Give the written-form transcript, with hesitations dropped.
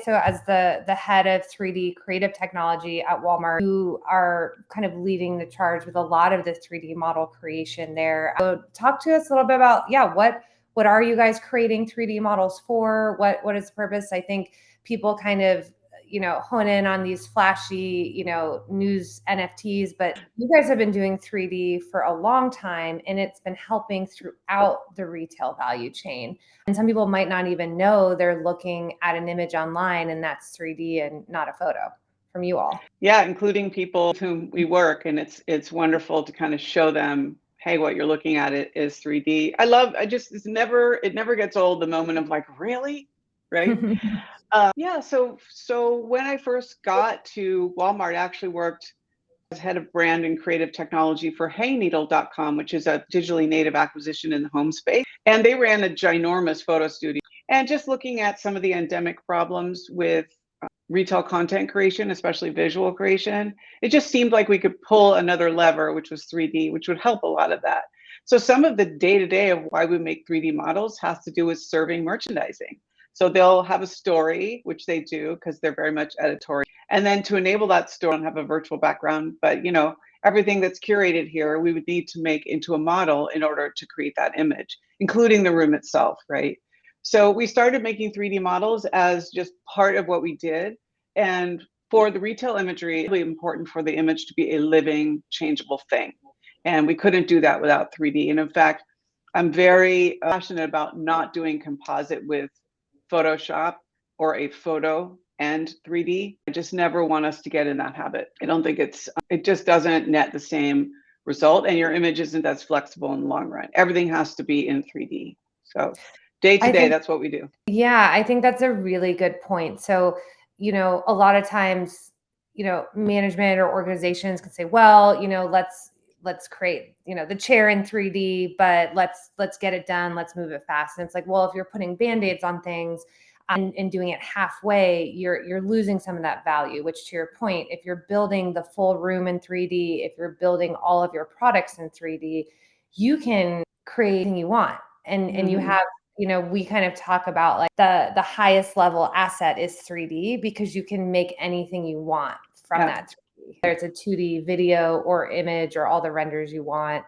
So as the head of 3D creative technology at Walmart, you are kind of leading the charge with a lot of the 3D model creation there. So talk to us a little bit about, what are you guys creating 3D models for? What is the purpose? I think people kind of, hone in on these flashy, news NFTs, but you guys have been doing 3D for a long time, and it's been helping throughout the retail value chain. And some people might not even know they're looking at an image online and that's 3D and not a photo from you all. Yeah, including people with whom we work, and it's wonderful to kind of show them, hey, what you're looking at is 3D. It never gets old, the moment of like, really, right? Yeah, so when I first got to Walmart, I actually worked as head of brand and creative technology for HeyNeedle.com, which is a digitally native acquisition in the home space. And they ran a ginormous photo studio. And just looking at some of the endemic problems with retail content creation, especially visual creation, it just seemed like we could pull another lever, which was 3D, which would help a lot of that. So some of the day-to-day of why we make 3D models has to do with serving merchandising. So they'll have a story, which they do because they're very much editorial. And then to enable that story and have a virtual background, but everything that's curated here, we would need to make into a model in order to create that image, including the room itself, right? So we started making 3D models as just part of what we did. And for the retail imagery, it's really important for the image to be a living, changeable thing. And we couldn't do that without 3D. And in fact, I'm very passionate about not doing composite with Photoshop or a photo and 3D. I just never want us to get in that habit. I don't think it just doesn't net the same result, and your image isn't as flexible in the long run. Everything has to be in 3D. So day to day, that's what we do. Yeah, I think that's a really good point. So, a lot of times, management or organizations can say, well, let's create, the chair in 3D, but let's get it done. Let's move it fast. And it's like, well, if you're putting Band-Aids on things and doing it halfway, you're losing some of that value, which, to your point, if you're building the full room in 3D, if you're building all of your products in 3D, you can create anything you want. And you have, we kind of talk about like the highest level asset is 3D, because you can make anything you want from that 3D, whether it's a 2D video or image or all the renders you want.